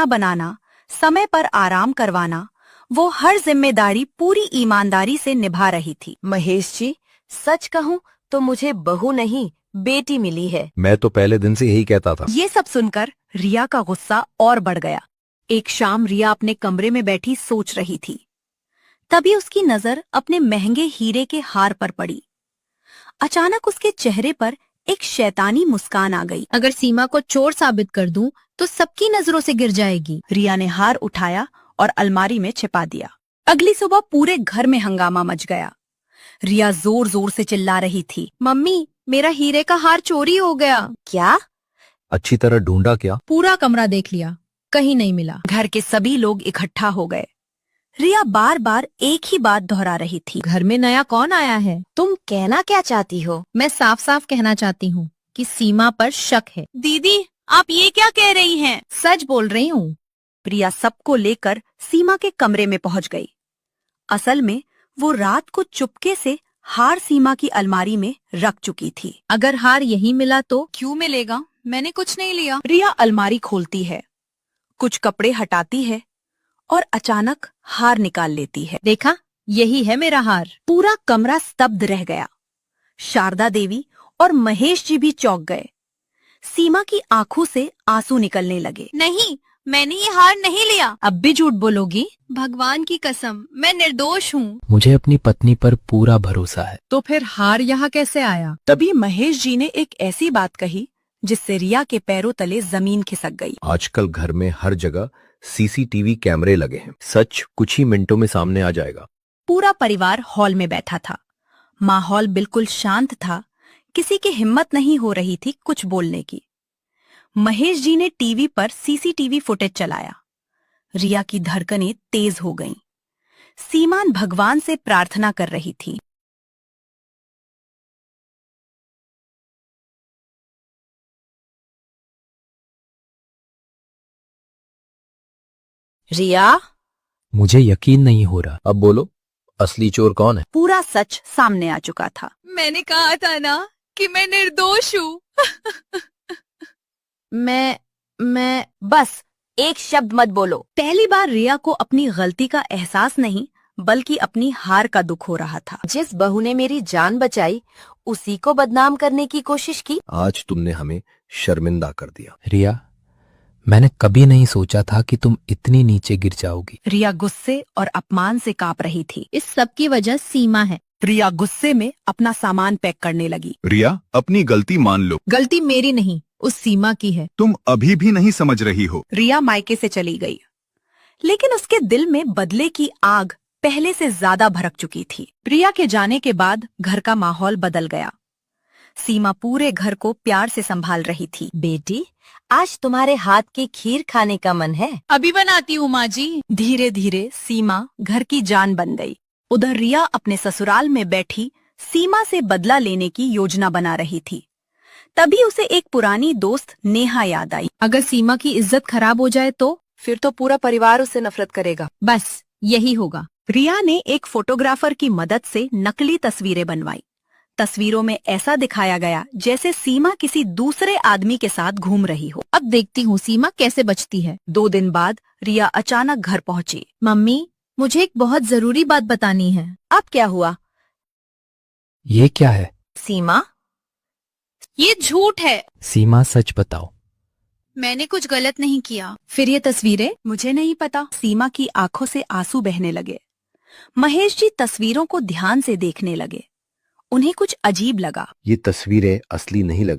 बनाना, समय पर आराम करवाना, वो हर जिम्मेदारी पूरी ईमानदारी से निभा रही थी। महेश जी, सच कहूँ तो मुझे बहू नहीं बेटी मिली है। मैं तो पहले दिन से यही कहता था। ये सब सुनकर रिया का गुस्सा और बढ़ गया। एक शाम रिया अपने कमरे में बैठी सोच रही थी। तभी उसकी नजर अपने महंगे हीरे के हार पर पड़ी। अचानक उसके चेहरे पर एक शैतानी मुस्कान आ गई। अगर सीमा को चोर साबित कर दूं तो सबकी नजरों से गिर जाएगी। रिया ने हार उठाया और अलमारी में छिपा दिया। अगली सुबह पूरे घर में हंगामा मच गया। रिया जोर जोर से चिल्ला रही थी, मम्मी, मेरा हीरे का हार चोरी हो गया। क्या? अच्छी तरह ढूंढा क्या? पूरा कमरा देख लिया, कहीं नहीं मिला। घर के सभी लोग इकट्ठा हो गए। रिया बार बार एक ही बात दोहरा रही थी, घर में नया कौन आया है? तुम कहना क्या चाहती हो? मैं साफ साफ कहना चाहती हूँ कि सीमा पर शक है। दीदी आप ये क्या कह रही हैं? सच बोल रही हूँ। प्रिया सबको लेकर सीमा के कमरे में पहुंच गई। असल में वो रात को चुपके से हार सीमा की अलमारी में रख चुकी थी। अगर हार यही मिला तो? क्यों मिलेगा? मैंने कुछ नहीं लिया। रिया अलमारी खोलती है, कुछ कपड़े हटाती है और अचानक हार निकाल लेती है। देखा, यही है मेरा हार। पूरा कमरा स्तब्ध रह गया। शारदा देवी और महेश जी भी चौंक गए। सीमा की आंखों से आंसू निकलने लगे। नहीं, मैंने ये हार नहीं लिया। अब भी झूठ बोलोगी? भगवान की कसम, मैं निर्दोष हूँ। मुझे अपनी पत्नी पर पूरा भरोसा है। तो फिर हार यहाँ कैसे आया? तभी महेश जी ने एक ऐसी बात कही जिससे रिया के पैरों तले जमीन खिसक गई। आजकल घर में हर जगह सीसीटीवी कैमरे लगे हैं। सच कुछ ही मिनटों में सामने आ जाएगा। पूरा परिवार हॉल में बैठा था। माहौल बिल्कुल शांत था। किसी की हिम्मत नहीं हो रही थी कुछ बोलने की। महेश जी ने टीवी पर सीसीटीवी फुटेज चलाया। रिया की धड़कनें तेज हो गईं। सीमान भगवान से प्रार्थना कर रही थी। रिया, मुझे यकीन नहीं हो रहा। अब बोलो, असली चोर कौन है? पूरा सच सामने आ चुका था। मैंने कहा था ना कि मैं निर्दोष हूँ। मैं बस एक शब्द मत बोलो। पहली बार रिया को अपनी गलती का एहसास नहीं बल्कि अपनी हार का दुख हो रहा था। जिस बहू ने मेरी जान बचाई उसी को बदनाम करने की कोशिश की। आज तुमने हमें शर्मिंदा कर दिया। रिया, मैंने कभी नहीं सोचा था कि तुम इतनी नीचे गिर जाओगी। रिया गुस्से और अपमान से कांप रही थी। इस सब की वजह सीमा है। रिया गुस्से में अपना सामान पैक करने लगी। रिया, अपनी गलती मान लो। गलती मेरी नहीं, उस सीमा की है। तुम अभी भी नहीं समझ रही हो। रिया मायके से चली गई, लेकिन उसके दिल में बदले की आग पहले से ज्यादा भड़क चुकी थी। रिया के जाने के बाद घर का माहौल बदल गया। सीमा पूरे घर को प्यार से संभाल रही थी। बेटी, आज तुम्हारे हाथ की खीर खाने का मन है? अभी बनाती हूँ माँ जी। धीरे धीरे सीमा घर की जान बन गई। उधर रिया अपने ससुराल में बैठी सीमा से बदला लेने की योजना बना रही थी। तभी उसे एक पुरानी दोस्त नेहा याद आई। अगर सीमा की इज्जत खराब हो जाए तो? फिर तो पूरा परिवार उससे नफरत करेगा। बस यही होगा। रिया ने एक फोटोग्राफर की मदद से नकली तस्वीरें बनवाई। तस्वीरों में ऐसा दिखाया गया जैसे सीमा किसी दूसरे आदमी के साथ घूम रही हो। अब देखती हूँ सीमा कैसे बचती है। 2 दिन बाद रिया अचानक घर पहुंची। मम्मी, मुझे एक बहुत जरूरी बात बतानी है। अब क्या हुआ? ये क्या है? सीमा, ये झूठ है। सीमा, सच बताओ। मैंने कुछ गलत नहीं किया। फिर ये तस्वीरें? मुझे नहीं पता। सीमा की आंखों से आंसू बहने लगे। महेश जी तस्वीरों को ध्यान से देखने लगे। उन्हें कुछ अजीब लगा। ये तस्वीरें असली नहीं लग